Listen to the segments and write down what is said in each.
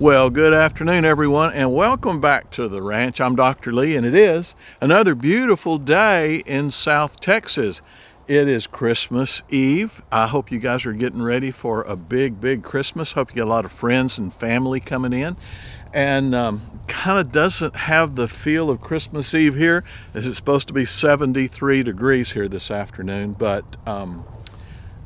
Well, good afternoon, everyone, and welcome back to the ranch. I'm Dr. Lee, and it is another beautiful day in South Texas. It is Christmas Eve. I hope you guys are getting ready for a big Christmas. Hope you get a lot of friends and family coming in. And kind of doesn't have the feel of Christmas Eve here, as it's supposed to be 73 degrees here this afternoon, but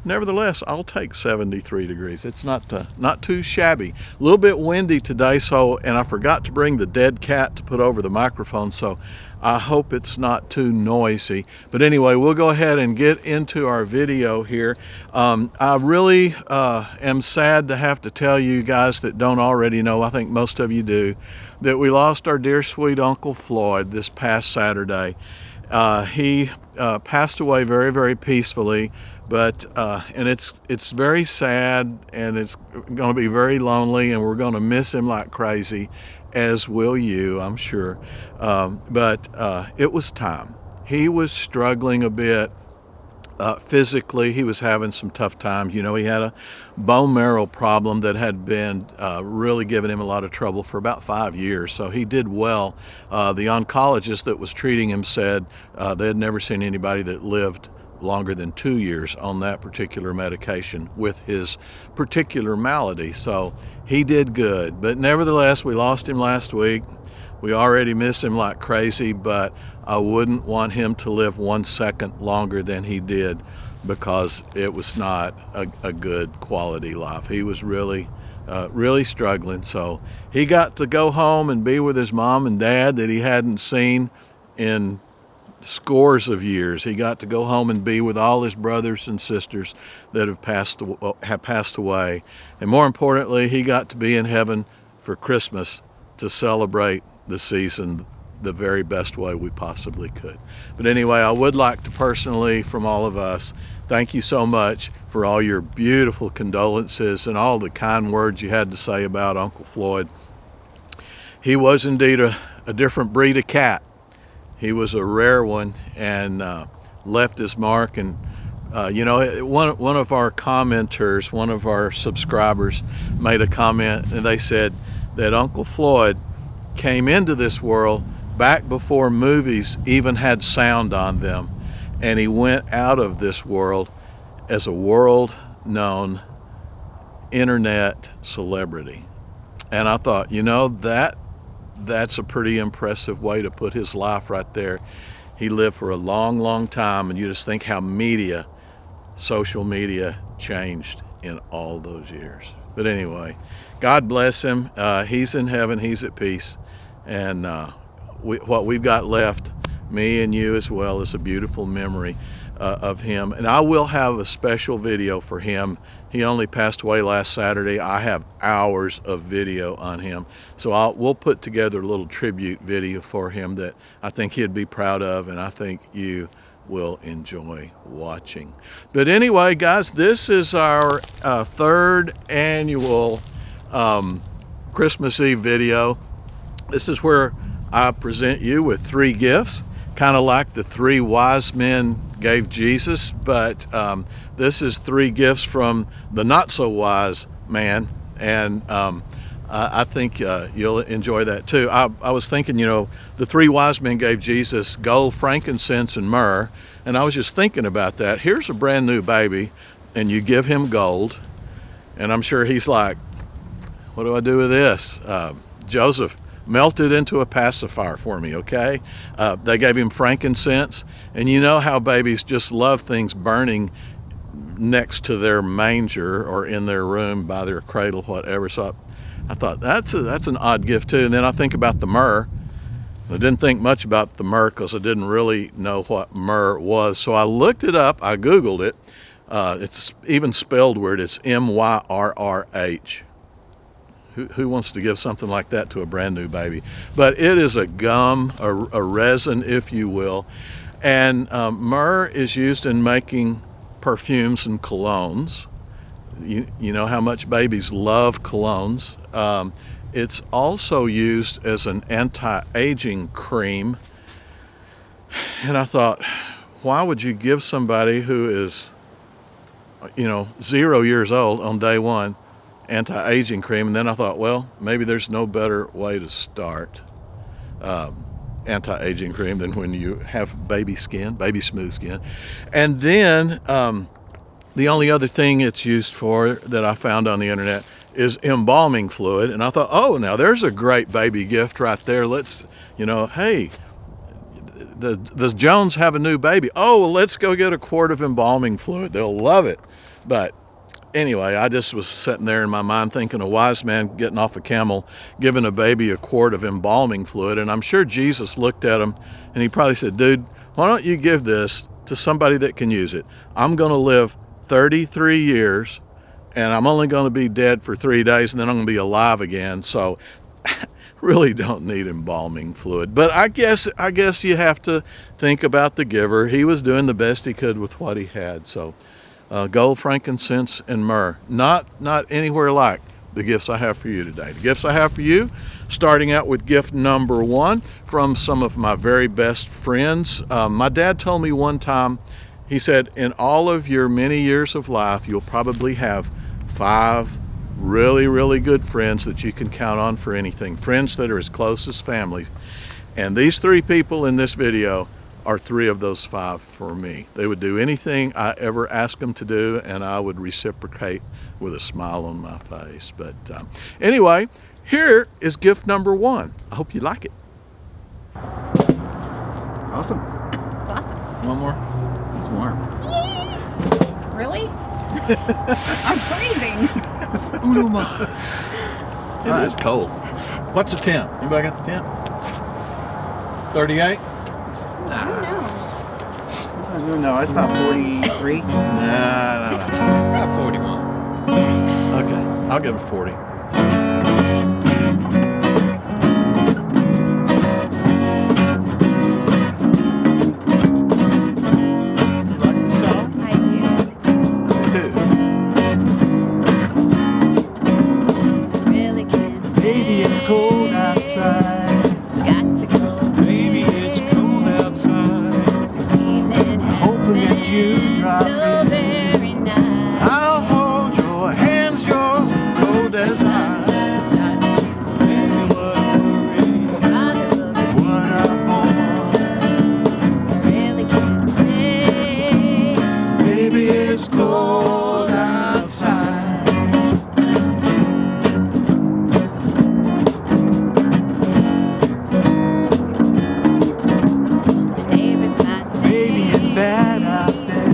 nevertheless, I'll take 73 degrees. It's not too shabby. A little bit windy today, and I forgot to bring the dead cat to put over the microphone, so I hope it's not too noisy. But anyway, we'll go ahead and get into our video here. I really am sad to have to tell you guys that don't already know, I think most of you do, that we lost our dear sweet Uncle Floyd this past Saturday. He passed away very peacefully. But and it's very sad, and it's going to be very lonely, and we're going to miss him like crazy, as will you, I'm sure. But it was time. He was struggling a bit physically. He was having some tough times. You know, he had a bone marrow problem that had been really giving him a lot of trouble for about 5 years. So he did well. The oncologist that was treating him said they had never seen anybody that lived longer than 2 years on that particular medication with his particular malady. So he did good, but nevertheless, we lost him last week. We already miss him like crazy, but I wouldn't want him to live 1 second longer than he did, because it was not a good quality life. He was really struggling. So he got to go home and be with his mom and dad that he hadn't seen in scores of years. He got to go home and be with all his brothers and sisters that have passed away. And more importantly, he got to be in heaven for Christmas to celebrate the season the very best way we possibly could. But anyway, I would like to personally, from all of us, thank you so much for all your beautiful condolences and all the kind words you had to say about Uncle Floyd. He was indeed a different breed of cat. He was a rare one, and left his mark. And you know, one of our commenters, one of our subscribers, made a comment, and they said that Uncle Floyd came into this world back before movies even had sound on them, and he went out of this world as a world-known internet celebrity. And I thought, you know, that's a pretty impressive way to put his life right there. He lived for a long time, and you just think how social media changed in all those years. But anyway, God bless him. He's in heaven, he's at peace, and what we've got left, me and you as well, is a beautiful memory of him. And I will have a special video for him. He only passed away last Saturday. I have hours of video on him. So we'll put together a little tribute video for him that I think he'd be proud of, and I think you will enjoy watching. But anyway, guys, this is our third annual Christmas Eve video. This is where I present you with 3 gifts, kind of like the 3 wise men gave Jesus, but this is 3 gifts from the not so wise man, and I think you'll enjoy that too. I was thinking, you know, the 3 wise men gave Jesus gold, frankincense, and myrrh, and I was just thinking about that. Here's a brand new baby, and you give him gold, and I'm sure he's like, what do I do with this? Joseph, melt it into a pacifier for me, okay? They gave him frankincense, and you know how babies just love things burning next to their manger or in their room by their cradle, whatever. So I thought that's an odd gift too. And then I think about the myrrh. I didn't think much about the myrrh because I didn't really know what myrrh was. So I looked it up. I Googled it. It's even spelled weird. It's M-Y-R-R-H. Who wants to give something like that to a brand new baby? But it is a gum, a resin, if you will. And myrrh is used in making perfumes and colognes. You know how much babies love colognes. It's also used as an anti-aging cream. And I thought, why would you give somebody who is, 0 years old on day one anti-aging cream, and then I thought, well, maybe there's no better way to start anti-aging cream than when you have baby smooth skin. And then the only other thing it's used for that I found on the internet is embalming fluid, and I thought, oh, now there's a great baby gift right there. Let's, hey, does Jones have a new baby? Oh, well, let's go get a quart of embalming fluid. They'll love it. But anyway, I just was sitting there in my mind thinking a wise man getting off a camel, giving a baby a quart of embalming fluid. And I'm sure Jesus looked at him and he probably said, dude, why don't you give this to somebody that can use it? I'm going to live 33 years and I'm only going to be dead for 3 days and then I'm going to be alive again. So really don't need embalming fluid. But I guess you have to think about the giver. He was doing the best he could with what he had. So gold, frankincense, and myrrh. Not anywhere like the gifts I have for you today. The gifts I have for you, starting out with gift number 1 from some of my very best friends. My dad told me one time, he said, in all of your many years of life, you'll probably have 5 really, really good friends that you can count on for anything. Friends that are as close as families. And these 3 people in this video are 3 of those 5 for me. They would do anything I ever ask them to do, and I would reciprocate with a smile on my face. But anyway, here is gift number 1. I hope you like it. Awesome. Awesome. One more? It's warm. Really? I'm freezing. It is cold. What's a temp? Anybody got the temp? 38? I don't know. I don't know. It's about 43. Nah. About 41. Okay, I'll give it 40. You like the song? I do. I do. Really can't say. Baby, it's cold outside. Got to go. Baby, it's cold outside. This evening has Hoping been that you drop so in. very nice. I'll hold your hands, you're cold as ice. Start to Baby, what a worry. bother will be What a I really can't say. baby, it's cold outside. The neighbors might Baby, it's think, bad out there.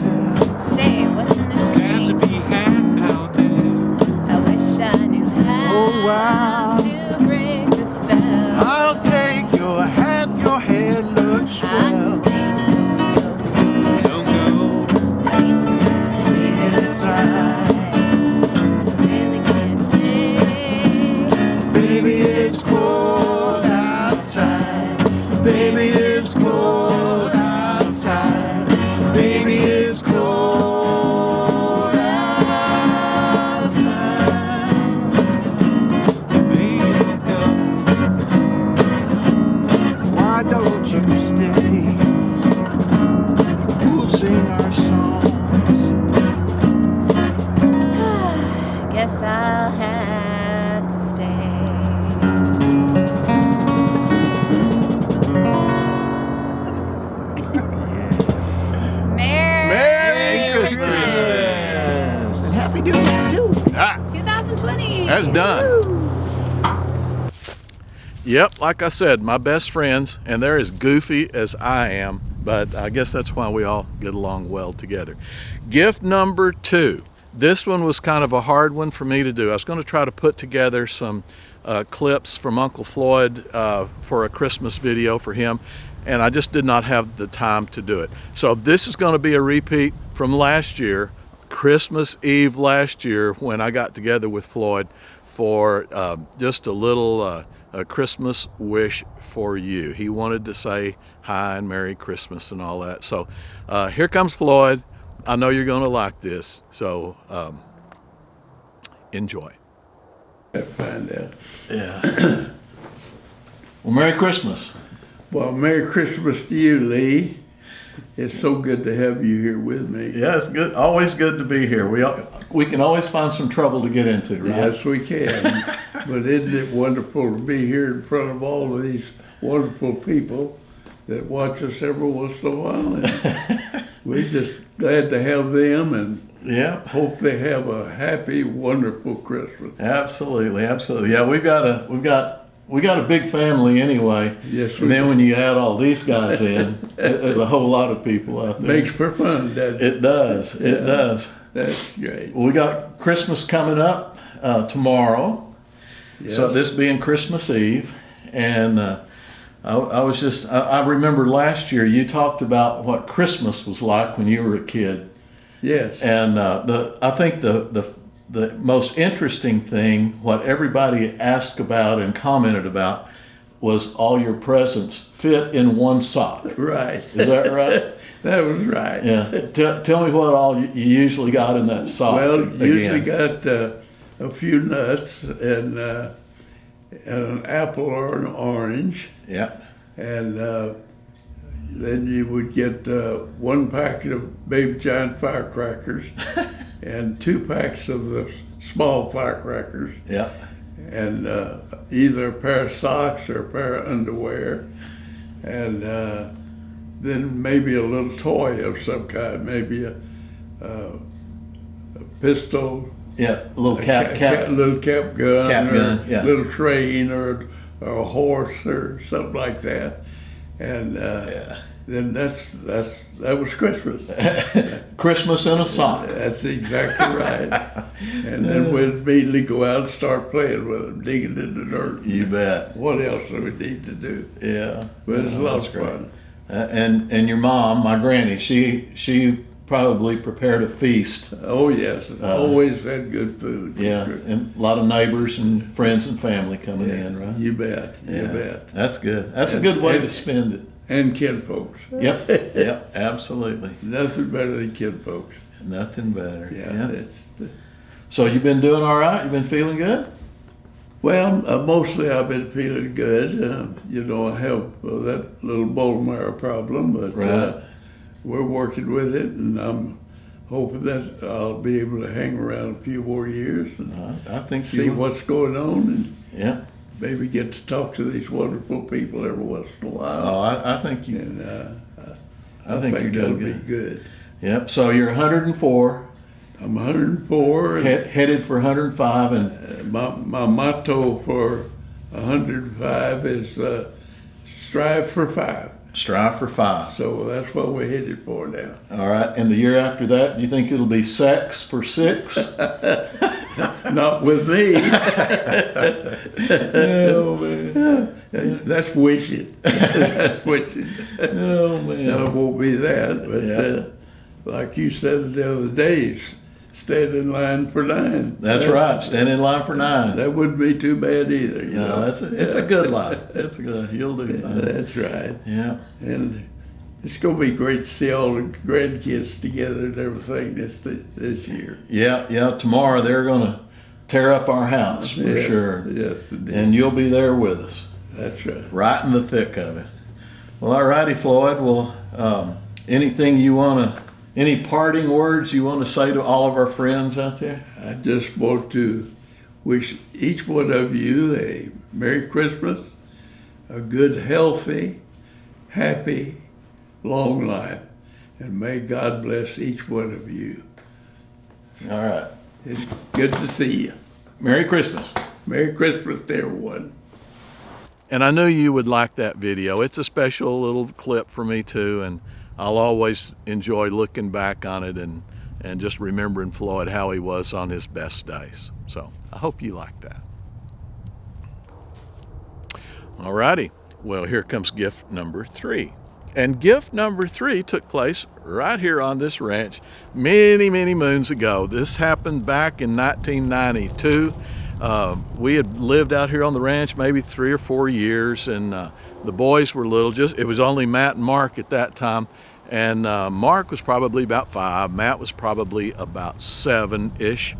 say what's in the Times to street. be had out there. I wish I knew how Oh, wow. to break the spell. I'll take your hat, your hair looks I'm swell. to say no, Don't go. no use to say That's right. really can't say. Baby, it's cold outside. Baby, it's cold outside. Baby, it's cold outside. Baby, don't go. Why don't you stay? We'll sing our songs. Guess I'll have to stay. Merry Christmas. And Happy New Year, too. 2020. That's done. Yep, like I said, my best friends, and they're as goofy as I am, but I guess that's why we all get along well together. Gift number 2. This one was kind of a hard one for me to do. I was going to try to put together some clips from Uncle Floyd for a Christmas video for him, and I just did not have the time to do it. So this is going to be a repeat from last year, Christmas Eve last year, when I got together with Floyd for just a little a Christmas wish for you. He wanted to say hi and Merry Christmas and all that. So here comes Floyd. I know you're going to like this, so enjoy. Find out. Yeah. Well, Merry Christmas. Well, Merry Christmas to you, Lee. It's so good to have you here with me. Yeah, it's good. Always good to be here. We can always find some trouble to get into, right? Yes, we can. But isn't it wonderful to be here in front of all of these wonderful people that watch us every once in a while? And we're just glad to have them and Yeah, hope they have a happy, wonderful Christmas. absolutely, absolutely. Yeah, we got a big family anyway. Yes, we And then do. when you add all these guys in, there's a whole lot of people out there. Makes for fun, doesn't it? It does. It Yeah. does. That's great. We got Christmas coming up tomorrow. So Yes. this being Christmas Eve, and I remember last year you talked about what Christmas was like when you were a kid, Yes. and I think the most interesting thing, what everybody asked about and commented about, was all your presents fit in one sock. Right. Is that right? That was right. Yeah. Tell me what all you usually got in that sock. Well, again. usually got a few nuts and an apple or an orange, Yeah. and then you would get one packet of Baby Giant firecrackers and 2 packs of the small firecrackers, Yeah. and either a pair of socks or a pair of underwear, and then maybe a little toy of some kind, maybe a pistol, Yeah. A little a little cap gun, Cap or gun, yeah. a little train, or a horse, or something like that, and Yeah. then that was Christmas. Christmas in a sock. That's exactly right. And then we'd immediately go out and start playing with them, digging in the dirt. You bet. What else do we need to do? Yeah. But it's a lot That's of great. fun. And your mom, my granny, she probably prepared a feast. Oh yes, always had good food. Yeah, and a lot of neighbors and friends and family coming in, right? You bet. You Yeah. bet. That's good. That's a And- good way and- to spend it. And kinfolks. Yep. Yep. Absolutely. Nothing better than kinfolks. Nothing better. Yeah. So you've been doing all right? You've been feeling good? Well, mostly I've been feeling good. You know, I have that little bone marrow problem, but Right. we're working with it, and I'm hoping that I'll be able to hang around a few more years and I think see you will. what's going on, and Yeah. maybe get to talk to these wonderful people every once in a while. Oh, I think you. And I think you're that'll doing be good. good. Yep. So you're 104, I'm 104, and headed for 105, and my motto for 105 is strive for 5. strive for 5. So that's what we're headed for now. All right. And the year after that, do you think it'll be sex for 6? Not with me. Oh man. That's wishing. That's wishing. Oh No, man. it won't be that. But Yeah. like you said the other day, stand in line for 9. That's right. Stand in line for 9. That wouldn't be too bad either. You No, know? it's a good line. It's a good. You'll do Yeah, fine. that's right. Yeah. And it's going to be great to see all the grandkids together and everything this year. Yeah. Yeah. Tomorrow they're gonna tear up our house for Yes, sure, Yes, indeed. and you'll be there with us, That's right. right in the thick of it. Well, all righty, Floyd. Well, anything you wanna, any parting words you want to say to all of our friends out there? I just want to wish each one of you a Merry Christmas, a good, healthy, happy, long life, and may God bless each one of you. All right. It's good to see you. Merry Christmas. Merry Christmas to everyone. And I knew you would like that video. It's a special little clip for me too, and I'll always enjoy looking back on it and just remembering Floyd, how he was on his best days. So I hope you like that. All righty. Well, here comes gift number 3. And gift number 3 took place right here on this ranch many, many moons ago. This happened back in 1992. We had lived out here on the ranch maybe 3 or 4 years, and the boys were little. It was only Matt and Mark at that time, and Mark was probably about 5. Matt was probably about 7-ish,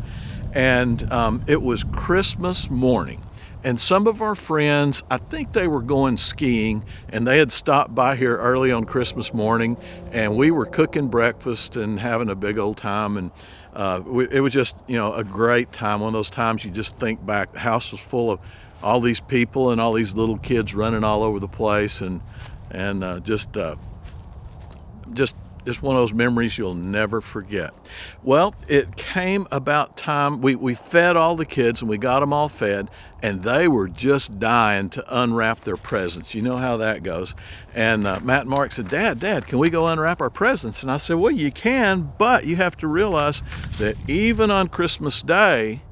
and it was Christmas morning. And some of our friends, I think they were going skiing, and they had stopped by here early on Christmas morning, and we were cooking breakfast and having a big old time. And it was just, a great time. One of those times you just think back. The house was full of all these people and all these little kids running all over the place, and just one of those memories you'll never forget. Well, it came about time, we fed all the kids and we got them all fed, and they were just dying to unwrap their presents. You know how that goes. And Matt and Mark said, Dad, can we go unwrap our presents? And I said, well, you can, but you have to realize that even on Christmas Day,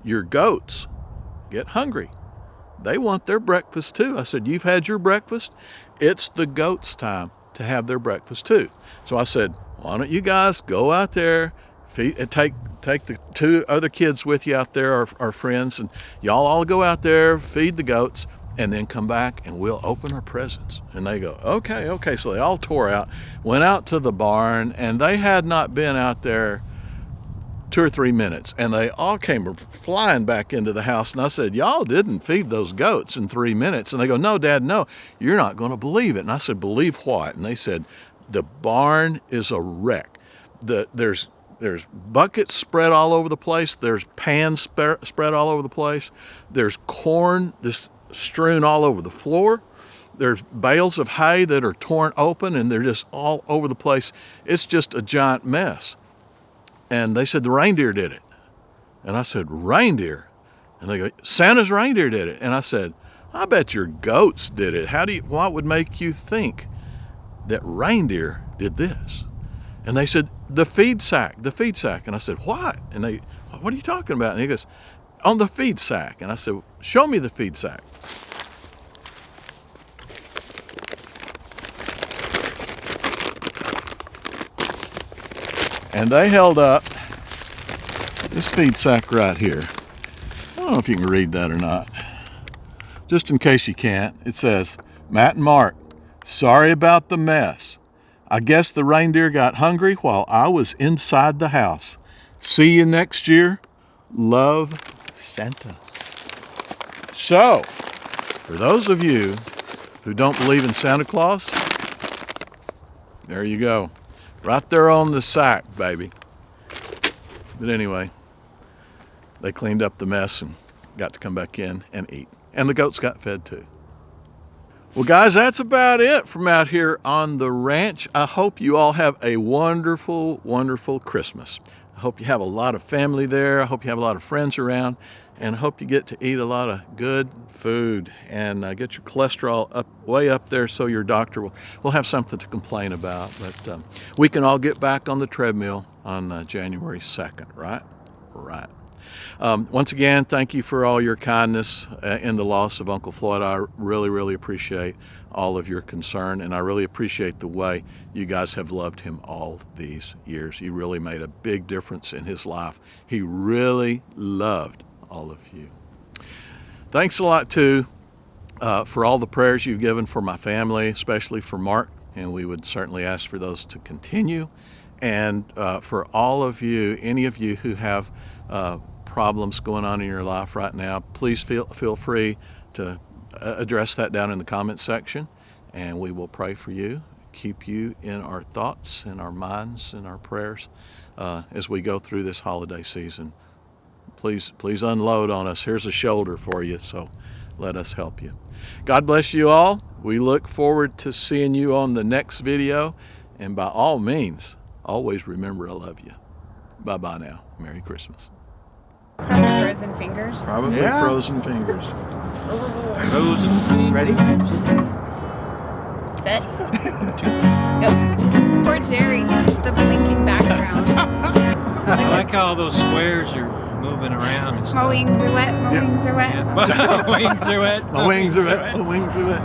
your goats get hungry. They want their breakfast too. I said, you've had your breakfast. It's the goats' time to have their breakfast too. So I said, why don't you guys go out there, take the 2 other kids with you out there, our friends, and y'all all go out there, feed the goats, and then come back and we'll open our presents. And they go, okay. So they all tore out, went out to the barn, and they had not been out there 2 or 3 minutes, and they all came flying back into the house. And I said, y'all didn't feed those goats in 3 minutes. And they go, no, Dad, no, you're not going to believe it. And I said, believe what? And they said, the barn is a wreck. There's buckets spread all over the place. There's pans spread all over the place. There's corn just strewn all over the floor. There's bales of hay that are torn open, and they're just all over the place. It's just a giant mess. And they said, the reindeer did it. And I said, reindeer? And they go, Santa's reindeer did it. And I said, I bet your goats did it. What would make you think that reindeer did this? And they said, the feed sack. And I said, what? And they, what are you talking about? And he goes, on the feed sack. And I said, show me the feed sack. And they held up this feed sack right here. I don't know if you can read that or not. Just in case you can't, it says, Matt and Mark, sorry about the mess. I guess the reindeer got hungry while I was inside the house. See you next year. Love, Santa. So, for those of you who don't believe in Santa Claus, there you go. Right there on the sack, baby. But anyway, they cleaned up the mess and got to come back in and eat. And the goats got fed too. Well, guys, that's about it from out here on the ranch. I hope you all have a wonderful, wonderful Christmas. I hope you have a lot of family there. I hope you have a lot of friends around. And I hope you get to eat a lot of good food and get your cholesterol way up there so your doctor will have something to complain about. But we can all get back on the treadmill on January 2nd, right? Right. Once again, thank you for all your kindness in the loss of Uncle Floyd. I really, really appreciate all of your concern, and I really appreciate the way you guys have loved him all these years. You really made a big difference in his life. He really loved all of you. Thanks a lot too for all the prayers you've given for my family, especially for Mark, and we would certainly ask for those to continue. And for all of you, any of you who have problems going on in your life right now, please feel free to address that down in the comment section, and we will pray for you, keep you in our thoughts, in our minds, in our prayers as we go through this holiday season. Please unload on us. Here's a shoulder for you, so let us help you. God bless you all. We look forward to seeing you on the next video, and by all means, always remember I love you. Bye-bye now. Merry Christmas. Probably frozen fingers. Probably Yeah. frozen fingers. Frozen fingers. Ready? Set. Go. Poor Jerry. Just the blinking background. I like how all those squares are moving around and My stuff. wings are wet. My wings are wet. Yeah. My wings are wet. My wings are wet. My wings are wet.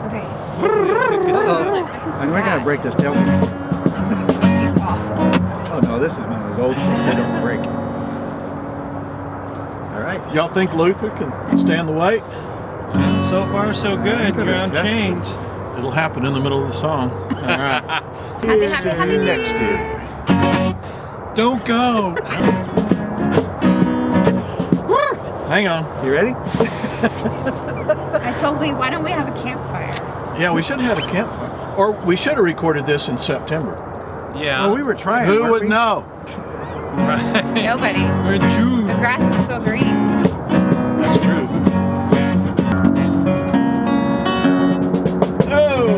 Okay. And we're gonna break this tailgate. Awesome. Oh no, this is one of those old things that don't break. All right. Y'all think Luther can stand the weight? Well, so far, so good. Could You're have on tested. change. It'll happen in the middle of the song. All right. Happy, See happy you New next Year. year. Don't go. Hang on. You ready? I told Lee, why don't we have a campfire? Yeah, we should have had a campfire. Or we should have recorded this in September. Yeah. Well, we were trying. Who weren't would we? know? Right. Nobody. We're in June. The grass is still green. That's true. Oh!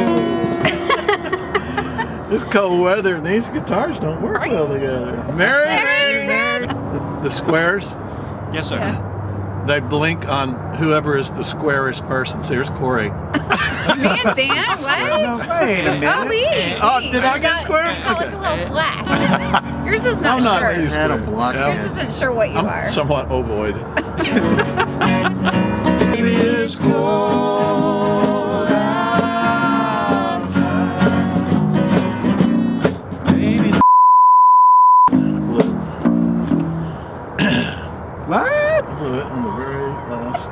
This cold weather and these guitars don't work well together. Mary! The squares, Yes, sir. they blink on whoever is the squarest person. See, here's Corey. Me and Dan, what? No, wait a minute. Oh, Lee. Oh, did I get square? Got like a little flash. Yours is not I'm not sure. too Had a square. block. Yours isn't sure what you I'm are. somewhat ovoid. Baby, it's cold outside. Baby, What? I blew it in the very last.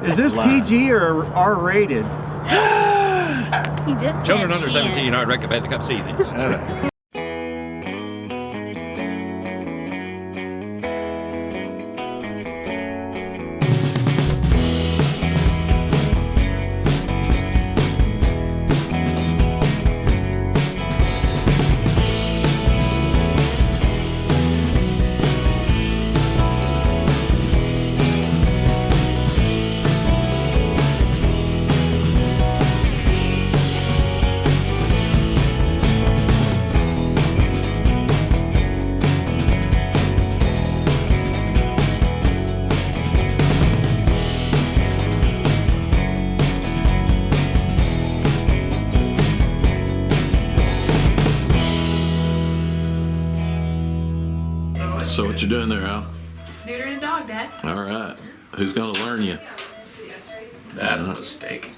Is this line. PG or R-rated? He just Children said under she 17 I'd recommend to come see these. So what you doing there, Al? Neutering a dog, Dad. All right. Who's gonna learn you? That's a mistake.